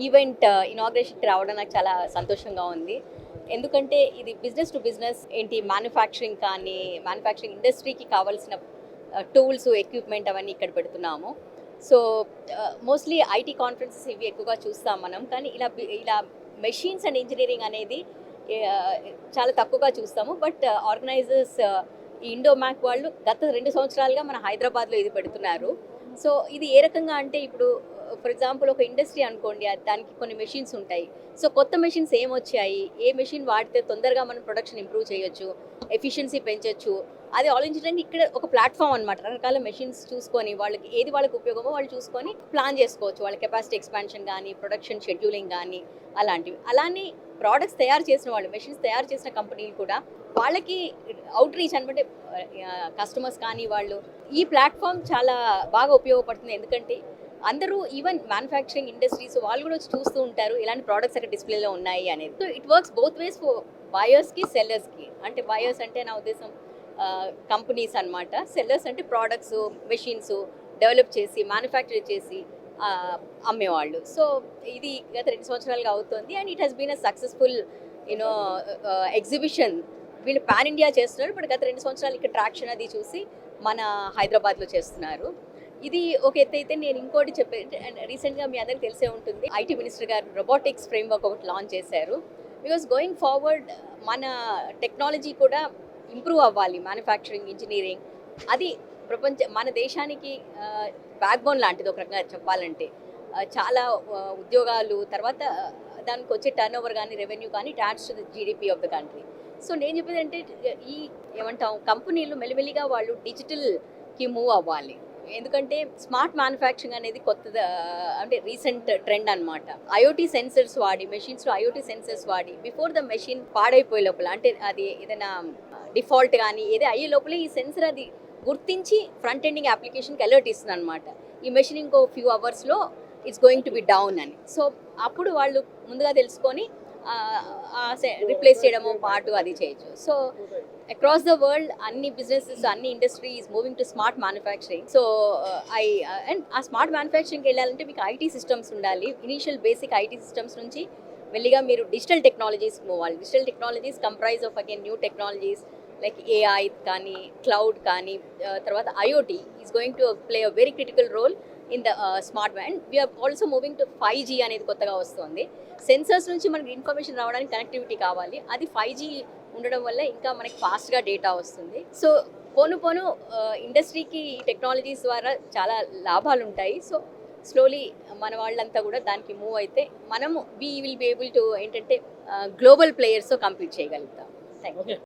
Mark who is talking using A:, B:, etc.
A: Event ఇనాగ్రేషన్కి రావడం నాకు చాలా సంతోషంగా ఉంది. ఎందుకంటే ఇది బిజినెస్ టు బిజినెస్ ఏంటి మ్యానుఫ్యాక్చరింగ్ కానీ మ్యానుఫ్యాక్చరింగ్ ఇండస్ట్రీకి కావాల్సిన టూల్స్ ఎక్విప్మెంట్ అవన్నీ ఇక్కడ పెడుతున్నాము. సో మోస్ట్లీ ఐటీ కాన్ఫరెన్సెస్ ఇవి ఎక్కువగా చూస్తాం మనం, కానీ ఇలా మెషిన్స్ అండ్ ఇంజనీరింగ్ అనేది చాలా తక్కువగా చూస్తాము. బట్ ఆర్గనైజర్స్ ఈ ఇండోమాక్ వాళ్ళు గత 2 సంవత్సరాలుగా మన హైదరాబాద్లో ఇది పెడుతున్నారు. సో ఇది ఏ రకంగా అంటే ఇప్పుడు ఫర్ ఎగ్జాంపుల్ ఒక ఇండస్ట్రీ అనుకోండి, దానికి కొన్ని మెషిన్స్ ఉంటాయి. సో కొత్త మెషిన్స్ ఏమొచ్చాయి, ఏ మెషిన్ వాడితే తొందరగా మనం ప్రొడక్షన్ ఇంప్రూవ్ చేయొచ్చు, ఎఫిషియన్సీ పెంచొచ్చు, అది ఆలోచించడానికి ఇక్కడ ఒక ప్లాట్ఫామ్ అనమాట. రకరకాల మెషిన్స్ చూసుకొని వాళ్ళకి ఉపయోగమో వాళ్ళు చూసుకొని ప్లాన్ చేసుకోవచ్చు. వాళ్ళ కెపాసిటీ ఎక్స్పాన్షన్ కానీ ప్రొడక్షన్ షెడ్యూలింగ్ కానీ అలాంటివి. అలానే ప్రోడక్ట్స్ తయారు చేసిన వాళ్ళు, మెషిన్స్ తయారు చేసిన కంపెనీలు కూడా వాళ్ళకి అవుట్ రీచ్ అనమాట, కస్టమర్స్ కానీ వాళ్ళు ఈ ప్లాట్ఫామ్ చాలా బాగా ఉపయోగపడుతుంది. ఎందుకంటే అందరూ ఈవెన్ మ్యానుఫ్యాక్చరింగ్ ఇండస్ట్రీస్ వాళ్ళు కూడా వచ్చి చూస్తూ ఉంటారు ఇలాంటి ప్రోడక్ట్స్ అక్కడ డిస్ప్లేలో ఉన్నాయి అనేది. So it works both ways for బయర్స్కి సెల్లర్స్కి. అంటే బయర్స్ అంటే నా ఉద్దేశం కంపెనీస్ అనమాట, సెల్లర్స్ అంటే ప్రోడక్ట్స్ మెషిన్స్ డెవలప్ చేసి మ్యానుఫ్యాక్చర్ చేసి అమ్మేవాళ్ళు. సో ఇది గత 2 సంవత్సరాలుగా అవుతుంది and it has been a successful exhibition. వీళ్ళు పాన్ ఇండియా చేస్తున్నారు, బట్ గత 2 సంవత్సరాలు ఇక్కడ ట్రాక్షన్ అది చూసి మన హైదరాబాద్లో చేస్తున్నారు. ఇది ఒక ఎత్తు అయితే, నేను ఇంకోటి రీసెంట్గా మీ అందరికి తెలిసే ఉంటుంది, ఐటీ మినిస్టర్ గారు రోబోటిక్స్ ఫ్రేమ్వర్క్ ఒకటి లాంచ్ చేశారు. బికాస్ గోయింగ్ ఫార్వర్డ్ మన టెక్నాలజీ కూడా ఇంప్రూవ్ అవ్వాలి, మ్యానుఫ్యాక్చరింగ్ ఇంజనీరింగ్ అది మన దేశానికి బ్యాక్ బోన్ లాంటిది ఒక రకంగా చెప్పాలంటే. చాలా ఉద్యోగాలు తర్వాత దానికి వచ్చే టర్న్ ఓవర్ కానీ రెవెన్యూ కానీ it adds to the GDP of the country. So నేను చెప్పేది అంటే ఈ ఏమంటాం కంపెనీలు మెల్లిమెల్లిగా వాళ్ళు డిజిటల్కి మూవ్ అవ్వాలి. ఎందుకంటే స్మార్ట్ మ్యానుఫ్యాక్చరింగ్ అనేది కొత్తది, అంటే రీసెంట్ ట్రెండ్ అనమాట. ఐఓటీ సెన్సర్స్ వాడి, మెషిన్స్లో ఐఓటీ సెన్సర్స్ వాడి బిఫోర్ ద మెషిన్ పాడైపోయే లోపల, అంటే అది ఏదైనా డిఫాల్ట్ కానీ ఏదో అయ్యే లోపల ఈ సెన్సర్ అది గుర్తించి ఫ్రంట్ ఎండింగ్ అప్లికేషన్కి అలర్ట్ ఇస్తుంది అనమాట. ఈ మెషిన్ ఇంకో ఫ్యూ అవర్స్లో it's going to be down అని. సో అప్పుడు వాళ్ళు ముందుగా తెలుసుకొని రిప్లేస్ చేయడము పాటు అది చేయొచ్చు. సో అక్రాస్ ద వరల్డ్ అన్ని బిజినెసెస్ అన్ని industry is moving to smart manufacturing. So and ఆ స్మార్ట్ మ్యానుఫ్యాక్చరింగ్కి వెళ్ళాలంటే మీకు ఐటీ సిస్టమ్స్ ఉండాలి. ఇనీషియల్ బేసిక్ ఐటీ సిస్టమ్స్ నుంచి మెల్లిగా మీరు డిజిటల్ టెక్నాలజీస్ మూవ్ అవ్వాలి. Digital technologies comprise of again new technologies like AI కానీ క్లౌడ్ కానీ తర్వాత IoT is going to play a very critical role in the smart and we are also moving to 5G అనేది కొత్తగా వస్తుంది. Sensors నుంచి మనకి information రావడానికి కనెక్టివిటీ కావాలి, అది 5G ఉండడం వల్ల ఇంకా మనకి ఫాస్ట్గా డేటా వస్తుంది. సో పోను ఇండస్ట్రీకి టెక్నాలజీస్ ద్వారా చాలా లాభాలు ఉంటాయి. సో స్లోలీ మన వాళ్ళంతా కూడా దానికి మూవ్ అయితే మనము we will be able to ఏంటంటే గ్లోబల్ ప్లేయర్స్తో కంపీట్ చేయగలుగుతాం. Thank you.